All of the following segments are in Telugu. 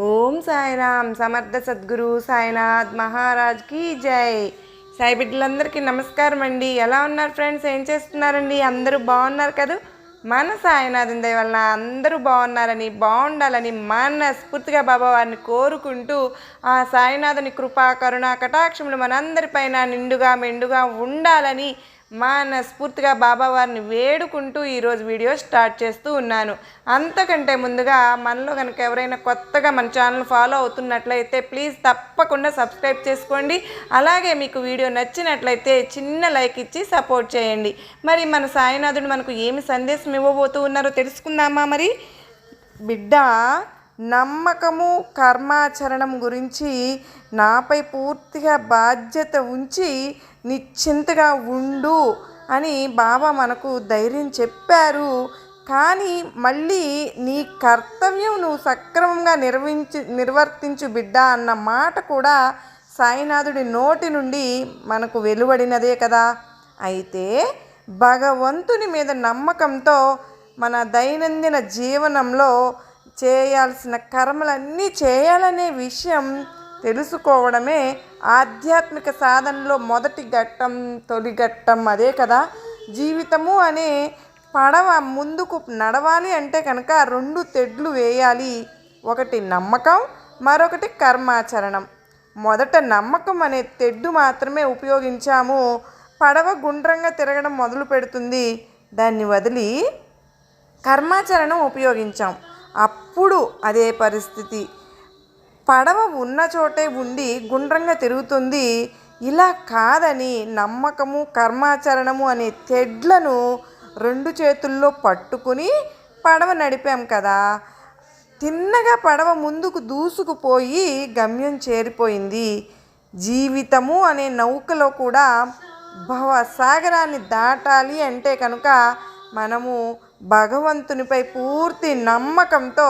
ఓం సాయిరామ్ సమర్థ సద్గురు సాయినాథ్ మహారాజ్ కి జై. సాయి బిడ్డలందరికీ నమస్కారం అండి. ఎలా ఉన్నారు ఫ్రెండ్స్? ఏం చేస్తున్నారండి? అందరూ బాగున్నారు కదా? మన సాయినాథుని దయ వల్ల అందరూ బాగున్నారని, బాగుండాలని మనస్ఫూర్తిగా బాబా వారిని కోరుకుంటూ ఆ సాయినాథుని కృపా కరుణ కటాక్షములు మనందరిపైన నిండుగా మెండుగా ఉండాలని మనస్ఫూర్తిగా బాబా వారిని వేడుకుంటూ ఈరోజు వీడియో స్టార్ట్ చేస్తూ ఉన్నాను. అంతకంటే ముందుగా మనలో కనుక ఎవరైనా కొత్తగా మన ఛానల్ ఫాలో అవుతున్నట్లయితే ప్లీజ్ తప్పకుండా సబ్స్క్రైబ్ చేసుకోండి. అలాగే మీకు వీడియో నచ్చినట్లయితే చిన్న లైక్ ఇచ్చి సపోర్ట్ చేయండి. మరి మన సాయినాథుడు మనకు ఏమి సందేశం ఇవ్వబోతూ ఉన్నారో తెలుసుకుందామా? మరి బిడ్డ, నమ్మకము కర్మాచరణం గురించి నాపై పూర్తిగా బాధ్యత ఉంచి నిశ్చింతగా ఉండు అని బాబా మనకు ధైర్యం చెప్పారు. కానీ మళ్ళీ నీ కర్తవ్యం నువ్వు సక్రమంగా నిర్వర్తించు బిడ్డ అన్న మాట కూడా సాయినాథుడి నోటి నుండి మనకు వెలువడినదే కదా. అయితే భగవంతుని మీద నమ్మకంతో మన దైనందిన జీవనంలో చేయాల్సిన కర్మలన్నీ చేయాలనే విషయం తెలుసుకోవడమే ఆధ్యాత్మిక సాధనలో మొదటి ఘట్టం, తొలి ఘట్టం అదే కదా. జీవితము అనే పడవ ముందుకు నడవాలి అంటే కనుక రెండు తెడ్లు వేయాలి. ఒకటి నమ్మకం, మరొకటి కర్మాచరణం. మొదట నమ్మకం అనే తెడ్డు మాత్రమే ఉపయోగించాము, పడవ గుండ్రంగా తిరగడం మొదలు పెడుతుంది. దాన్ని వదిలి కర్మాచరణం ఉపయోగించాం, అప్పుడు అదే పరిస్థితి. పడవ ఉన్న చోటే ఉండి గుండ్రంగా తిరుగుతుంది. ఇలా కాదని నమ్మకము కర్మాచరణము అనే తెడ్లను రెండు చేతుల్లో పట్టుకుని పడవ నడిపాం కదా. తిన్నగా పడవ ముందుకు దూసుకుపోయి గమ్యం చేరిపోయింది. జీవితము అనే నౌకలో కూడా భవసాగరాన్ని దాటాలి అంటే కనుక మనము భగవంతునిపై పూర్తి నమ్మకంతో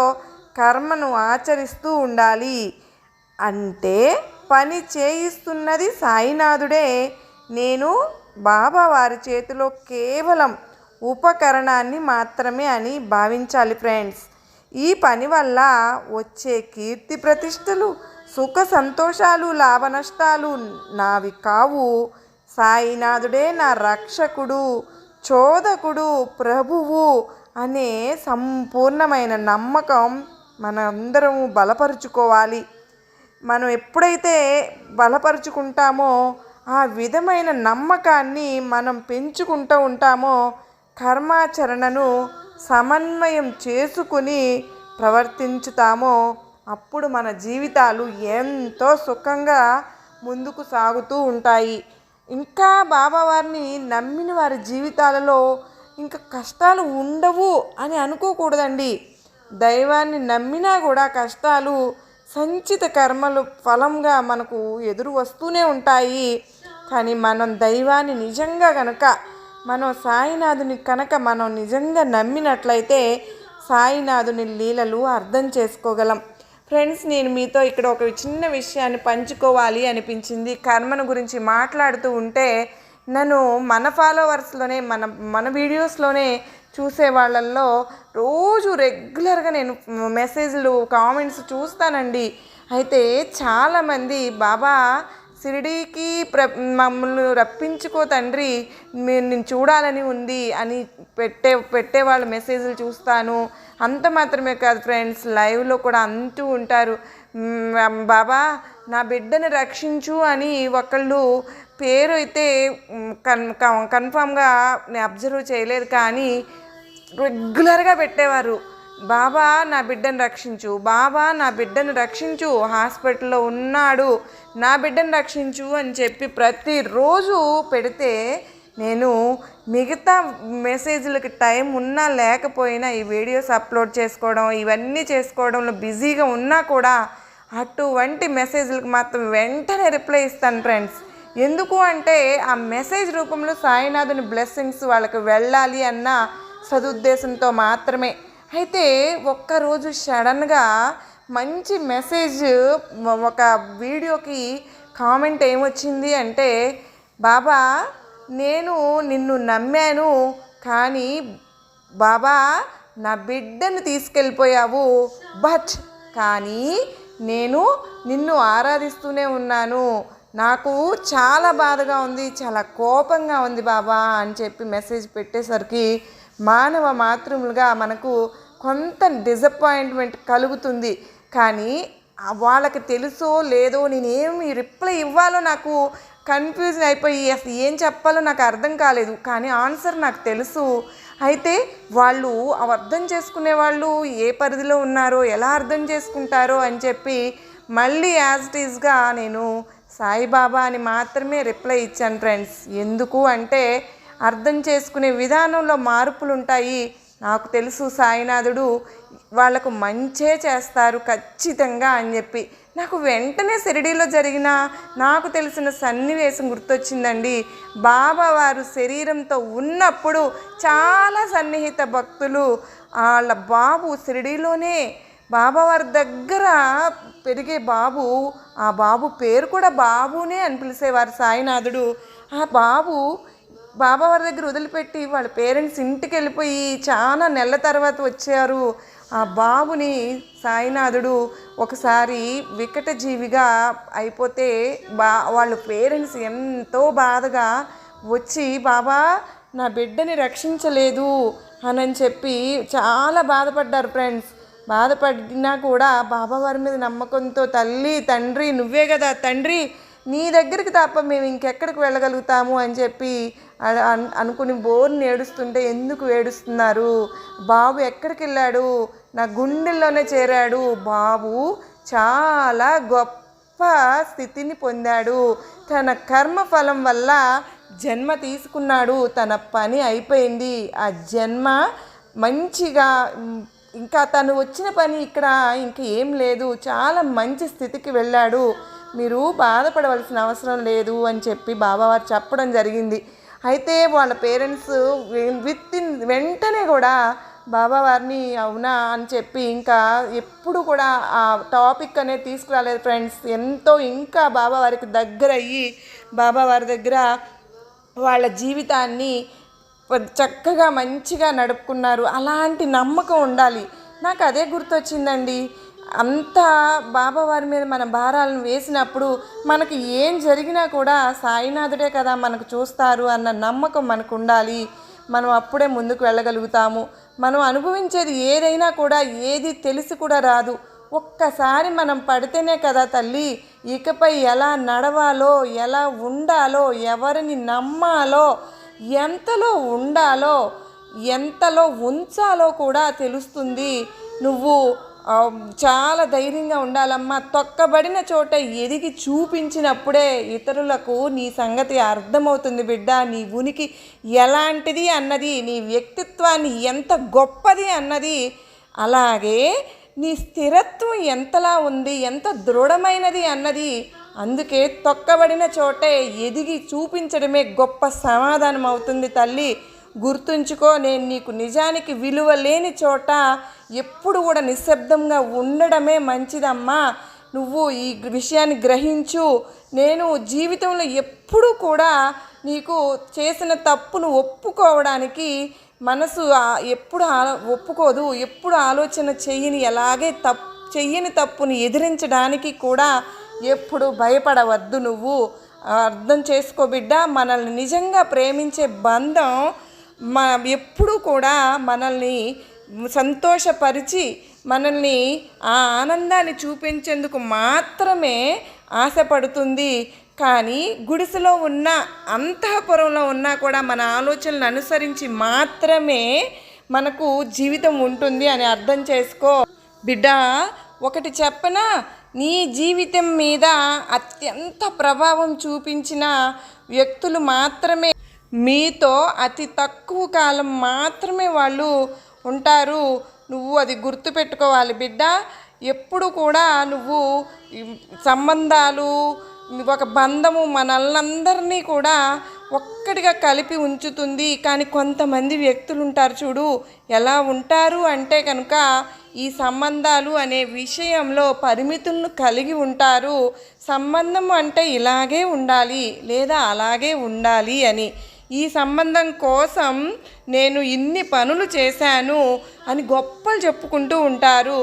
కర్మను ఆచరిస్తూ ఉండాలి. అంటే పని చేయిస్తున్నది సాయినాథుడే, నేను బాబా వారి చేతిలో కేవలం ఉపకరణాన్ని మాత్రమే అని భావించాలి ఫ్రెండ్స్. ఈ పని వల్ల వచ్చే కీర్తి ప్రతిష్టలు, సుఖ సంతోషాలు, లాభ నష్టాలు నావి కావు. సాయినాథుడే నా రక్షకుడు, చోదకుడు, ప్రభువు అనే సంపూర్ణమైన నమ్మకం మనందరం బలపరుచుకోవాలి. మనం ఎప్పుడైతే బలపరుచుకుంటామో ఆ విధమైన నమ్మకాన్ని మనం పెంచుకుంటూ ఉంటామో కర్మాచరణను సమన్వయం చేసుకుని ప్రవర్తించుతామో అప్పుడు మన జీవితాలు ఎంతో సుఖంగా ముందుకు సాగుతూ ఉంటాయి. ఇంకా బాబావారిని నమ్మిన వారి జీవితాలలో ఇంకా కష్టాలు ఉండవు అని అనుకోకూడదండి. దైవాన్ని నమ్మినా కూడా కష్టాలు సంచిత కర్మలు ఫలంగా మనకు ఎదురు వస్తూనే ఉంటాయి. కానీ మనం దైవాన్ని నిజంగా కనుక మనం సాయినాథుని కనుక మనం నిజంగా నమ్మినట్లయితే సాయినాథుని లీలలు అర్థం చేసుకోగలం. ఫ్రెండ్స్, నేను మీతో ఇక్కడ ఒక చిన్న విషయాన్ని పంచుకోవాలి అనిపించింది. కర్మను గురించి మాట్లాడుతూ ఉంటే నన్ను మన ఫాలోవర్స్లోనే మన వీడియోస్లోనే చూసే వాళ్ళల్లో రోజు రెగ్యులర్గా నేను మెసేజ్లు కామెంట్స్ చూస్తానండి. అయితే చాలామంది బాబా షిరిడీకి మమ్మల్ని రప్పించుకో తండ్రి, నేను చూడాలని ఉంది అని పెట్టేవాళ్ళ మెసేజ్లు చూస్తాను. అంత మాత్రమే కాదు ఫ్రెండ్స్, లైవ్లో కూడా అంటూ ఉంటారు, బాబా నా బిడ్డని రక్షించు అని. ఒకళ్ళు పేరు అయితే కన్ఫామ్గా నేను అబ్జర్వ్ చేయలేదు, కానీ రెగ్యులర్గా పెట్టేవారు, బాబా నా బిడ్డను రక్షించు, బాబా నా బిడ్డను రక్షించు, హాస్పిటల్లో ఉన్నాడు, నా బిడ్డను రక్షించు అని చెప్పి ప్రతిరోజు పెడితే నేను మిగతా మెసేజ్లకి టైం ఉన్నా లేకపోయినా ఈ వీడియోస్ అప్లోడ్ చేసుకోవడం ఇవన్నీ చేసుకోవడంలో బిజీగా ఉన్నా కూడా అటువంటి మెసేజ్లకు మాత్రం వెంటనే రిప్లై ఇస్తాను ఫ్రెండ్స్. ఎందుకు అంటే ఆ మెసేజ్ రూపంలో సాయినాథుని బ్లెస్సింగ్స్ వాళ్ళకి వెళ్ళాలి అన్న సదుద్దేశంతో మాత్రమే. అయితే ఒక్కరోజు సడన్గా మంచి మెసేజ్ ఒక వీడియోకి కామెంట్ ఏమొచ్చింది అంటే, బాబా నేను నిన్ను నమ్మాను, కానీ బాబా నా బిడ్డను తీసుకెళ్ళిపోయావు, బట్ కానీ నేను నిన్ను ఆరాధిస్తూనే ఉన్నాను. నాకు చాలా బాధగా ఉంది, చాలా కోపంగా ఉంది బాబా అని చెప్పి మెసేజ్ పెట్టేసరికి మానవ మాతృములుగా మనకు కొంత డిసప్పాయింట్మెంట్ కలుగుతుంది. కానీ వాళ్ళకి తెలుసో లేదో నేనేమి రిప్లై ఇవ్వాలో నాకు కన్ఫ్యూజన్ అయిపోయి అసలు ఏం చెప్పాలో నాకు అర్థం కాలేదు. కానీ ఆన్సర్ నాకు తెలుసు. అయితే వాళ్ళు అర్థం చేసుకునే వాళ్ళు ఏ పరిధిలో ఉన్నారో, ఎలా అర్థం చేసుకుంటారో అని చెప్పి మళ్ళీ యాజ్ ఇట్ ఈజ్గా నేను సాయిబాబా అని మాత్రమే రిప్లై ఇచ్చాను ఫ్రెండ్స్. ఎందుకు అంటే అర్థం చేసుకునే విధానంలో మార్పులు ఉంటాయి. నాకు తెలుసు సాయినాథుడు వాళ్ళకు మంచే చేస్తారు ఖచ్చితంగా అని చెప్పి నాకు వెంటనే షిరిడీలో జరిగిన నాకు తెలిసిన సన్నివేశం గుర్తొచ్చిందండి. బాబా వారు శరీరంతో ఉన్నప్పుడు చాలా సన్నిహిత భక్తులు వాళ్ళ బాబు షిరిడీలోనే బాబావారి దగ్గర పెరిగే బాబు, ఆ బాబు పేరు కూడా బాబునే అని పిలిచేవారు సాయినాథుడు. ఆ బాబు బాబావారి దగ్గర వదిలిపెట్టి వాళ్ళ పేరెంట్స్ ఇంటికి వెళ్ళిపోయి చాలా నెలల తర్వాత వచ్చారు. ఆ బాబుని సాయినాథుడు ఒకసారి వికటజీవిగా అయిపోతే వాళ్ళ పేరెంట్స్ ఎంతో బాధగా వచ్చి బాబా నా బిడ్డని రక్షించలేదు అని చెప్పి చాలా బాధపడ్డారు ఫ్రెండ్స్. బాధపడినా కూడా బాబావారి మీద నమ్మకంతో తల్లి తండ్రి నువ్వే కదా తండ్రి, నీ దగ్గరికి తప్ప మేము ఇంకెక్కడికి వెళ్ళగలుగుతాము అని చెప్పి అనుకుని బోర్ని ఏడుస్తుంటే ఎందుకు ఏడుస్తున్నారు, బాబు ఎక్కడికి వెళ్ళాడు, నా గుండెల్లోనే చేరాడు, బాబు చాలా గొప్ప స్థితిని పొందాడు, తన కర్మఫలం వల్ల జన్మ తీసుకున్నాడు, తన పని అయిపోయింది, ఆ జన్మ మంచిగా ఇంకా తను వచ్చిన పని ఇక్కడ ఇంక ఏం లేదు, చాలా మంచి స్థితికి వెళ్ళాడు, మీరు బాధపడవలసిన అవసరం లేదు అని చెప్పి బాబావారు చెప్పడం జరిగింది. అయితే వాళ్ళ పేరెంట్స్ వెంటనే కూడా బాబావారిని అవునా అని చెప్పి ఇంకా ఎప్పుడు కూడా ఆ టాపిక్ అనేది తీసుకురాలేదు ఫ్రెండ్స్. ఎంతో ఇంకా బాబావారికి దగ్గర అయ్యి బాబావారి దగ్గర వాళ్ళ జీవితాన్ని చక్కగా మంచిగా నడుపుకున్నారు. అలాంటి నమ్మకం ఉండాలి. నాకు అదే గుర్తొచ్చిందండి. అంతా బాబావారి మీద మన భారాలను వేసినప్పుడు మనకి ఏం జరిగినా కూడా సాయినాథుడే కదా మనకు చూస్తారు అన్న నమ్మకం మనకు ఉండాలి. మనం అప్పుడే ముందుకు వెళ్ళగలుగుతాము. మనం అనుభవించేది ఏదైనా కూడా ఏది తెలిసి కూడా రాదు. ఒక్కసారి మనం పడితేనే కదా తల్లి ఇకపై ఎలా నడవాలో, ఎలా ఉండాలో, ఎవరిని నమ్మాలో, ఎంతలో ఉండాలో, ఎంతలో ఉంచాలో కూడా తెలుస్తుంది. నువ్వు చాలా ధైర్యంగా ఉండాలమ్మా. తొక్కబడిన చోట ఎదిగి చూపించినప్పుడే ఇతరులకు నీ సంగతి అర్థమవుతుంది బిడ్డ. నీ ఉనికి ఎలాంటిది అన్నది, నీ వ్యక్తిత్వాన్ని ఎంత గొప్పది అన్నది, అలాగే నీ స్థిరత్వం ఎంతలా ఉంది, ఎంత దృఢమైనది అన్నది. అందుకే తొక్కబడిన చోటే ఎదిగి చూపించడమే గొప్ప సమాధానం అవుతుంది తల్లి. గుర్తుంచుకో, నేను నీకు నిజానికి విలువ లేని చోట ఎప్పుడు కూడా నిశ్శబ్దంగా ఉండడమే మంచిదమ్మా. నువ్వు ఈ విషయాన్ని గ్రహించు. నేను జీవితంలో ఎప్పుడు కూడా నీకు చేసిన తప్పును ఒప్పుకోవడానికి మనసు ఎప్పుడు ఒప్పుకోదు. ఎప్పుడు ఆలోచన చెయ్యని తప్పుని ఎదిరించడానికి కూడా ఎప్పుడు భయపడవద్దు. నువ్వు అర్థం చేసుకో బిడ్డ. మనల్ని నిజంగా ప్రేమించే బంధం ఎప్పుడూ కూడా మనల్ని సంతోషపరిచి మనల్ని ఆ ఆనందాన్ని చూపించేందుకు మాత్రమే ఆశపడుతుంది. కానీ గుడిసెలో ఉన్న అంతఃపురంలో ఉన్నా కూడా మన ఆలోచనలు అనుసరించి మాత్రమే మనకు జీవితం ఉంటుంది అని అర్థం చేసుకో బిడ్డ. ఒకటి చెప్పనా, నీ జీవితం మీద అత్యంత ప్రభావం చూపించిన వ్యక్తులు మాత్రమే మీతో అతి తక్కువ కాలం మాత్రమే వాళ్ళు ఉంటారు. నువ్వు అది గుర్తుపెట్టుకోవాలి బిడ్డ. ఎప్పుడు కూడా నువ్వు సంబంధాలు, ఒక బంధము మనల్నందరినీ కూడా ఒక్కటిగా కలిపి ఉంచుతుంది. కానీ కొంతమంది వ్యక్తులు ఉంటారు చూడు, ఎలా ఉంటారు అంటే కనుక ఈ సంబంధాలు అనే విషయంలో పరిమితులను కలిగి ఉంటారు. సంబంధం అంటే ఇలాగే ఉండాలి లేదా అలాగే ఉండాలి అని, ఈ సంబంధం కోసం నేను ఇన్ని పనులు చేశాను అని గొప్పలు చెప్పుకుంటూ ఉంటారు.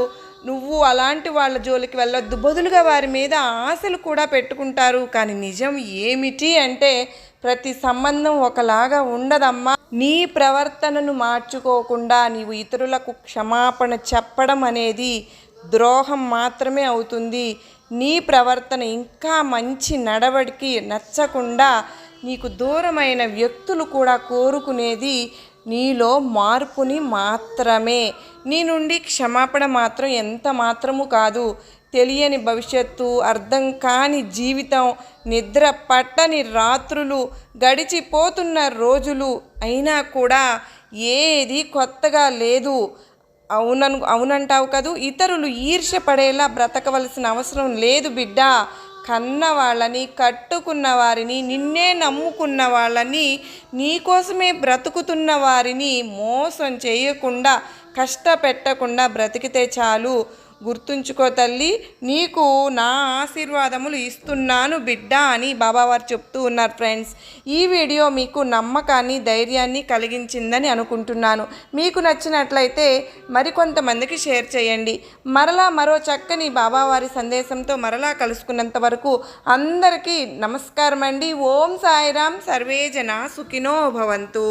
నువ్వు అలాంటి వాళ్ళ జోలికి వెళ్ళొద్దు, బదులుగా వారి మీద ఆశలు కూడా పెట్టుకుంటారు. కానీ నిజం ఏమిటి అంటే ప్రతి సంబంధం ఒకలాగా ఉండదమ్మా. నీ ప్రవర్తనను మార్చుకోకుండా నీవు ఇతరులకు క్షమాపణ చెప్పడం అనేది ద్రోహం మాత్రమే అవుతుంది. నీ ప్రవర్తన ఇంకా మంచి నడవడికి నచ్చకుండా నీకు దూరమైన వ్యక్తులు కూడా కోరుకునేది నీలో మార్పుని మాత్రమే. నీ నుండి క్షమాపణ మాత్రం ఎంత మాత్రము కాదు. తెలియని భవిష్యత్తు, అర్థం కాని జీవితం, నిద్ర పట్టని రాత్రులు, గడిచిపోతున్న రోజులు అయినా కూడా ఏది కొత్తగా లేదు. అవునంటావు కదూ. ఇతరులు ఈర్ష్య పడేలా బ్రతకవలసిన అవసరం లేదు బిడ్డ. కన్న వాళ్ళని, కట్టుకున్న వారిని, నిన్నే నమ్ముకున్న వాళ్ళని, నీకోసమే బ్రతుకుతున్న వారిని మోసం చేయకుండా, కష్టపెట్టకుండా బ్రతికితే చాలు. గుర్తుంచుకో తల్లి, నీకు నా ఆశీర్వాదములు ఇస్తున్నాను బిడ్డ అని బాబావారు చెప్తూ ఉన్నారు. ఫ్రెండ్స్, ఈ వీడియో మీకు నమ్మకాన్ని, ధైర్యాన్ని కలిగించిందని అనుకుంటున్నాను. మీకు నచ్చినట్లయితే మరికొంతమందికి షేర్ చేయండి. మరలా మరో చక్కని బాబావారి సందేశంతో మరలా కలుసుకున్నంత వరకు అందరికీ నమస్కారం అండి. ఓం సాయిరాం. సర్వే జనా సుఖినో భవంతు.